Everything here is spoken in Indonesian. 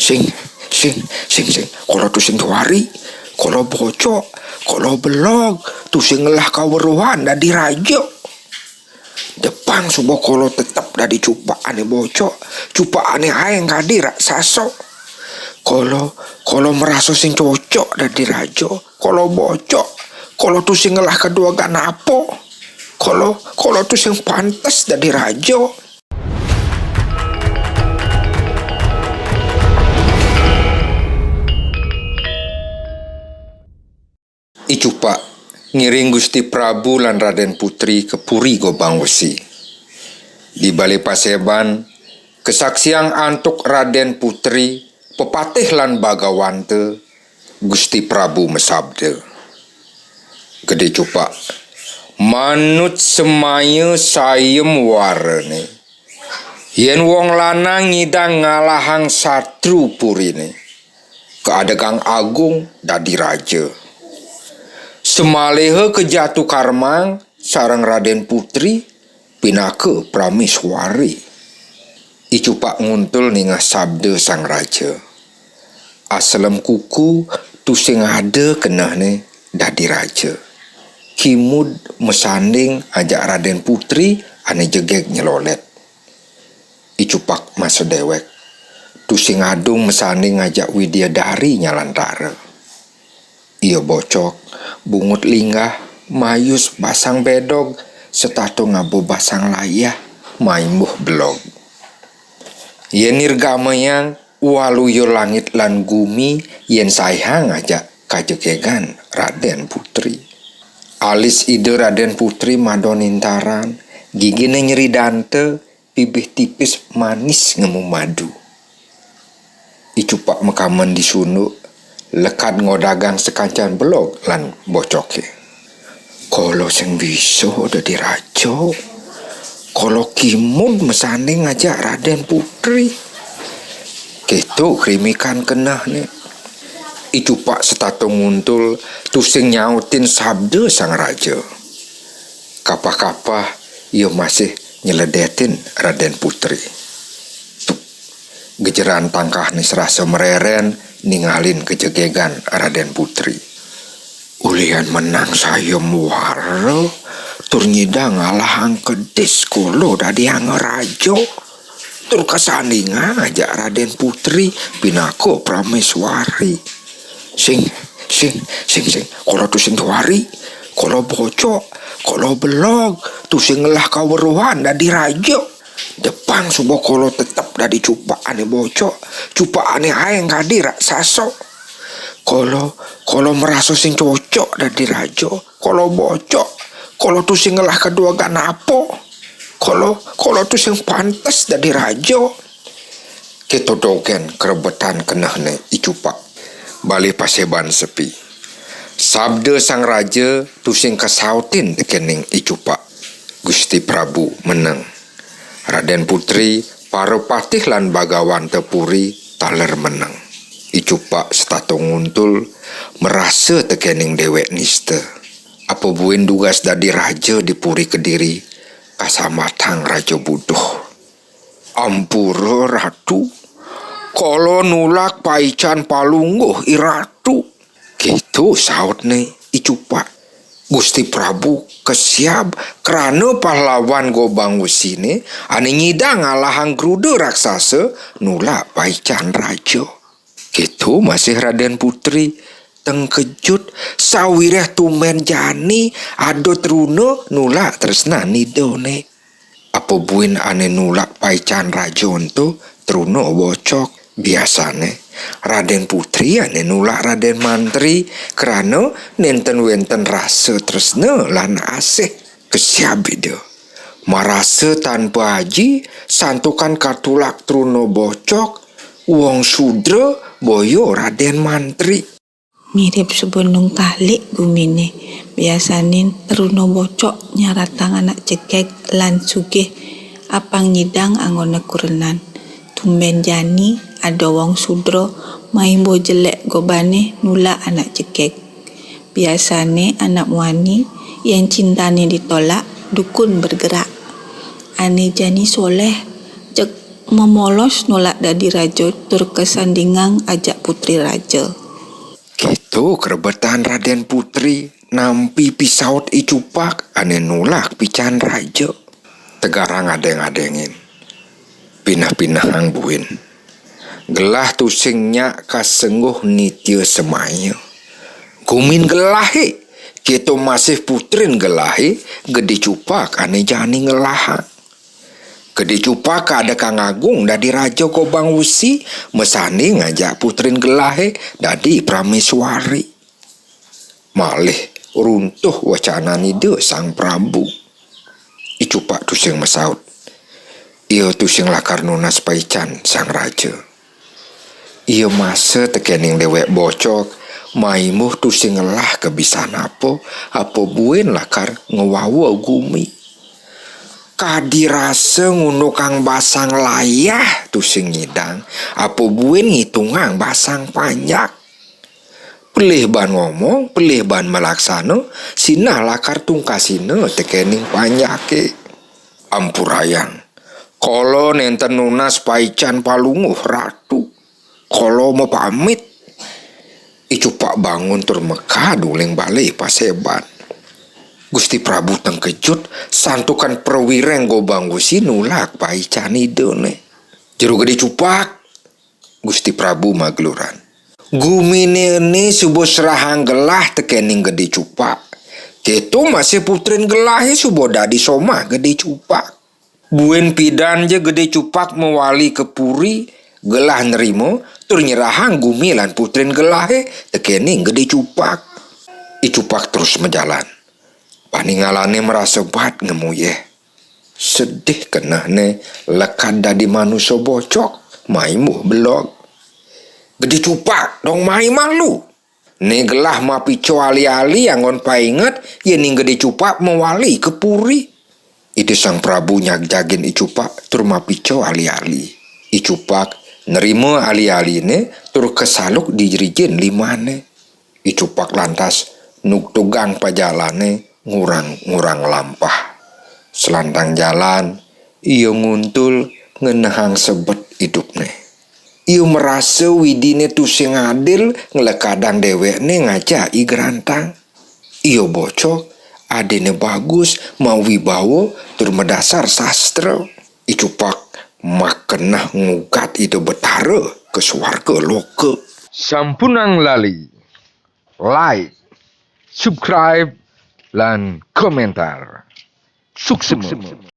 sing kalau tu sing tuari, kalau bocok, kalau belog tu sing ngelah kaweruhan dah dirajo. Jepang subuh kalau tetap dah dicupak ane bocok, cupak ane aeng kadir sasok. Kalau merasa sing cocok dah dirajo, kalau bocok, kalau tu sing ngelah kedua gak napo, kalau tu sing pantas dah dirajo. Icupak ngiring Gusti Prabu lan Raden Putri ke Puri Gobang Wesi. Di Balai Paseban, kesaksian antuk Raden Putri, pepatih lan bagawante, Gusti Prabu mesabda. Gede cupak, manut semaya sayem warene, yen wong lanang ngidang ngalahang satru purine, keadegang agung dadi raja. Semalehe kejatu karmang sarang Raden Putri pinake Prameswari. Icupak nguntul ningah sabda sang raja. Aslem kuku tu sing ada kenahne dadi raja. Kimud mesanding ajak Raden Putri ane jegek nyelolet. Icupak masa dewek. Tu sing adung mesanding ajak Widyadari nyalantara. Ia bocok, bungut linggah, mayus basang bedog, setato ngabu basang layah, maimbuh belog. Yen nirgama yang waluyo langit lan gumi, yen sayang aja kajegegan Raden Putri. Alis ide Raden Putri madonintaran, gigine nyeri dante, bibih tipis manis ngemu madu. Icupak mekaman disunduk, lekat ngodagang sekancan belog lan bocoke. Kalau sing bisa dadi raja, kalau kimud mesanding ngajak Raden Putri, gitu krimikan kenah nih. Icupak setato nguntul tu sing nyautin sabda sang raja. Kapah-kapah ia masih nyeledetin Raden Putri. Gejeran tangkah nih serasa mereren ningalin kejegegan Raden Putri. Ulian menang sayem waro, tur nyidang ngalahang kedis kulo dadi ang rajo. Tur kesandingan ajak Raden Putri pinako Prameswari. Sing kalau tu sing tuari, kalau bocok, kalau belog tu sing ngelah kaweruhan dadi rajo. Jepang subuh kalau tetap dah dicupak ane bocok, cupak ane aeng kadir sasok. Kalau merasa sing cocok dah dirajo, kalau bocok, kalau tu sing ngelah kedua gak napo, kalau tu sing pantas dah dirajo. Kita dogen kerebetan kenahne icupak, Balai Paseban sepi. Sabda sang raja tu sing kesautin kening icupak. Gusti Prabu menang. Raden Putri, para patih lan bagawan tepuri taler menang. Icupak setato nguntul merasa tekening dewek nista. Apa buin dugas dadi raja di Puri Kediri, kasamatang raja buduh. Ampura ratu, kalau nulak paican palungguh iratu. Gitu saut nih icupak. Gusti Prabu kesiap kerana pahlawan Gobang Wesi ni ane nyidang ngalahang gruda raksasa nulak paican raja. Gitu masih Raden Putri tengkejut sawireh tumen jani ado teruno nulak tresna nidone. Apa buin ane nulak paican raja tu teruno bocok. Biasane Raden Putri ane nulak Raden Mantri kerana nenten wenten rasa tresna lan asih kesiap dia. Marasa tanpa haji santukan katulak truno bocok wong sudra boyo Raden Mantri. Mirip sebelum kalik gumine. Biasanin teruno bocok nyaratang anak cekek lan sugih apang nyidang angone kurenan. Tumben jani ada wong sudro maimbo jelek gobane nulak anak cekek. Biasane anak wani yang cintane ditolak dukun bergerak. Ane jani soleh cek memolos nolak dadi raja tur kesandingang ajak putri raja. Gitu kerebetan Raden Putri nampi pisaut icupak ane nolak pican raja. Tegarang adeng-adengin. Pinah-pinah hang buin. Gelah tusingnya kasengguh nitya semaya. Gumin gelahi. Kita masih putrin gelahi gede cupak ane jani ngelahan. Gede cupak ada Kang Agung dadi raja Kobang Wusi mesani ngajak putrin gelahe dadi prameswari. Malih runtuh wacana nide sang Prabu. Icupak tusing mesaut. Ia tusing lakar nunas paican sang raja. Ia masa tekening dewek bocok maimuh tusing ngelah kebisan apa buin lakar ngewawa gumi. Kadirasa ngono kang basang layah tusing nyidang apa buin ngitungang basang panjak. Pelih ban ngomong, pelih ban melaksana, sinah lakar tungkasina tekening panjake. Ampurayang, kolo nenten nunas paican palunguh ratu, kolo mau pamit. Icupak bangun tur meka duling balik paseban. Gusti Prabu tengkejut santukan perwireng Gobang Wusi nulak paican idone. Jeru gede cupak. Gusti Prabu magluran. Gumine ini subuh serahang gelah tekening gede cupak. Ketu masih putrin gelahi subuh dadi somah gede cupak. Buen pidan je gede cupak mewali ke puri. Gelah nerimo tur nyerahang gumi lan putrin gelahe tekening gede cupak. Icupak terus menjalan. Paningalane merasa bat ngemuyeh. Sedih kenahne lekat dadi manusia bocok. Maimuh belok. Gede cupak dong mai malu. Ne gelah mapico ali-ali yang on painget yening gede cupak mewali ke puri. Itu sang Prabu nyagjagin icupak tur mapico ali-ali. Icupak nerima ali-ali ne tur kesaluk dijerijin limane. Icupak lantas nuktugang pajalane ngurang lampah. Selantang jalan, ia nguntul ngenahang sebet hidupne. Ia merasa widine tusing adil ngelekadang dewekne ngajak i gerantang. Ia bocok, adene bagus, mau wibawa, tur medasar sastra. Icupak makenah ngugat ide betara ke swarga loka. Sampunang lali, like, subscribe, lan komentar. Sukses.